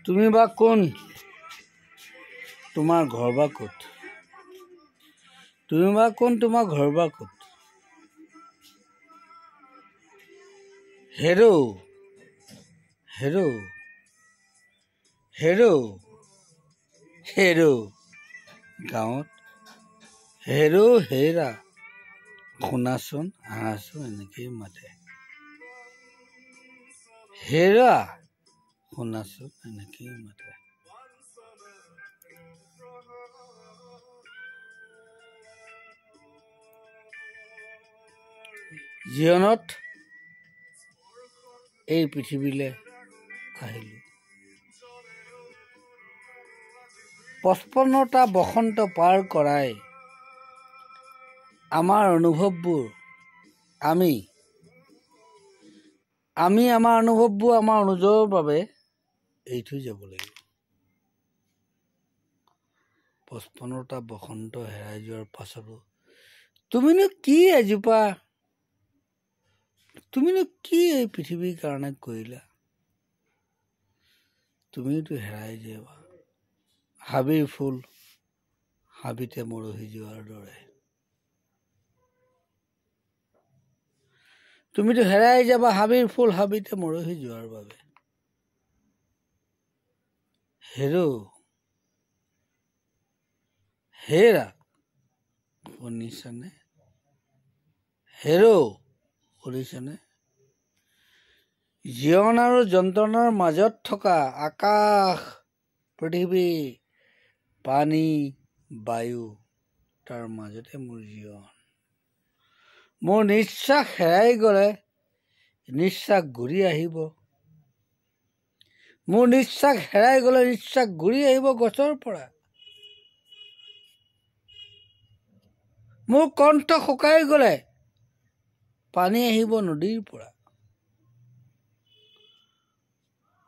তুমি বা কোন? তোমাৰ ঘৰ বা ক'ত? তুমি বা কোন? তোমাৰ ঘৰ বা ক'ত? হেৰৌ হেৰৌ হেৰৌ হেৰৌ গাঁৱত হেৰৌ হেৰা শুনাচোন আহাচোন এনেকেই মাতে। হেৰা শুনাচোন এনেকেই মাতে। জীৱনত এই পৃথিৱীলৈ আহিলোঁ। 55টা বসন্ত পাৰ কৰাই আমাৰ অনুভৱবোৰ আমি আমাৰ অনুভৱবোৰ আমাৰ অনুজৰ বাবে এৰি থৈ যাব লাগিব। 55টা বসন্ত হেৰাই যোৱাৰ পাছতো তুমিনো কি এজোপা, তুমিনো কি এই পৃথিৱীৰ কাৰণে কৰিলা? তুমিতো হেৰাই যাবা। হাবিৰ ফুল হাবিতে মৰহি যোৱাৰ দৰে। তুমিতো হেৰাই যাবা হাবিৰ ফুল হাবিতে মৰহি যোৱাৰ বাবে। হেৰৌ হেৰা শুনিছানে? হেৰৌ শুনিছানে? জীৱন আৰু যন্ত্ৰণাৰ মাজত থকা আকাশ পৃথিৱী পানী বায়ু, তাৰ মাজতে মোৰ জীৱন। মোৰ নিশ্বাস হেৰাই গ'লে নিশ্বাস ঘূৰি আহিব। মোৰ নিশ্বাস হেৰাই গ'লে নিশ্বাস ঘূৰি আহিব গছৰ পৰা। মোৰ কণ্ঠ শুকাই গ'লে পানী আহিব নদীৰ পৰা।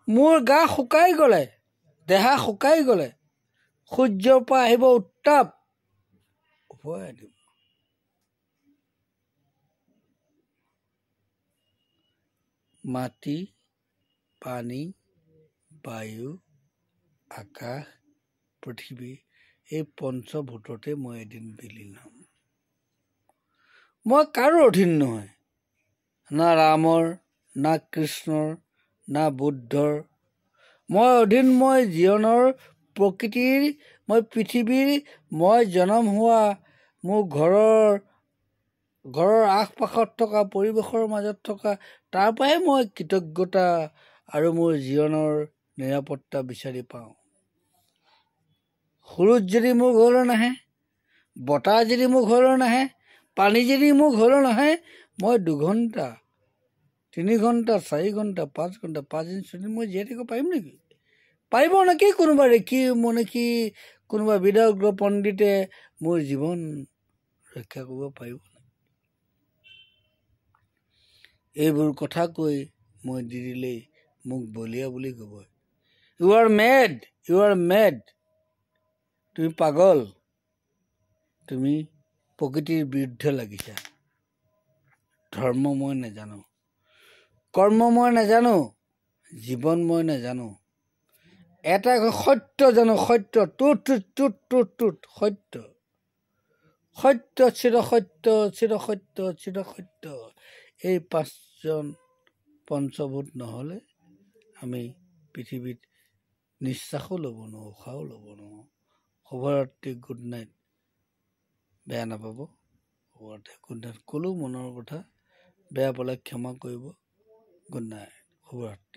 মোৰ গা শুকাই গ'লে, দেহা শুকাই গ'লে সূৰ্যৰ পৰা আহিব উত্তাপ উভয় আনিব। মাটি পানী বায়ু আকাশ পৃথিৱী এই পঞ্চভূততে মই এদিন বিলীন হ'ম। মই কাৰো অধীন নহয়, না ৰামৰ না কৃষ্ণৰ না বুদ্ধৰ। মই অধীন মই জীৱনৰ প্ৰকৃতিৰ, মই পৃথিৱীৰ, মই জনম হোৱা মোৰ ঘৰৰ আশ পাশত থকা পৰিৱেশৰ মাজত থকা তাৰ পৰাই মই কৃতজ্ঞতা আৰু মোৰ জীৱনৰ নিৰাপত্তা বিচাৰি পাওঁ। সূৰুজ যদি মোৰ ঘৰলৈ নাহে, বতাহ যদি মোৰ ঘৰলৈ নাহে, পানী যদি মোৰ ঘৰলৈ নাহে, মই 2 ঘণ্টা 3 ঘণ্টা 4 ঘণ্টা 5 ঘণ্টা 5 দিন 6 দিন মই জীয়াই থাকিব পাৰিম নেকি? পাৰিব নেকি? কোনোবা ঋষি নেকি কোনোবা বিদগ্ধ পণ্ডিতে মোৰ জীৱন ৰক্ষা কৰিব পাৰিব? এইবোৰ কথা কৈ মই দি দিলেই মোক বলিয়া বুলি ক'ব। You are mad, you are mad. তুমি পাগল, তুমি প্ৰকৃতিৰ বিৰুদ্ধে লাগিছা। ধৰ্ম মই নাজানো, কৰ্ম মই নাজানো, জীৱন মই নাজানো। এটা সত্য জানো, সত্য টুথ সত্য সত্য চিৰ সত্য চিৰ সত্য চিৰ সত্য। এই 5জন পঞ্চভূত নহ'লে আমি পৃথিৱীত নিশ্বাসো ল'ব নোৱাৰোঁ, উশাহো ল'ব নোৱাৰোঁ। শুভৰাত্ৰি, গুড নাইট। বেয়া নাপাব, শুভৰাত্ৰি গুড নাইট। ক'লো মনৰ কথা, বেয়া পালে ক্ষমা কৰিব। গুড নাইট, শুভৰাত্ৰি।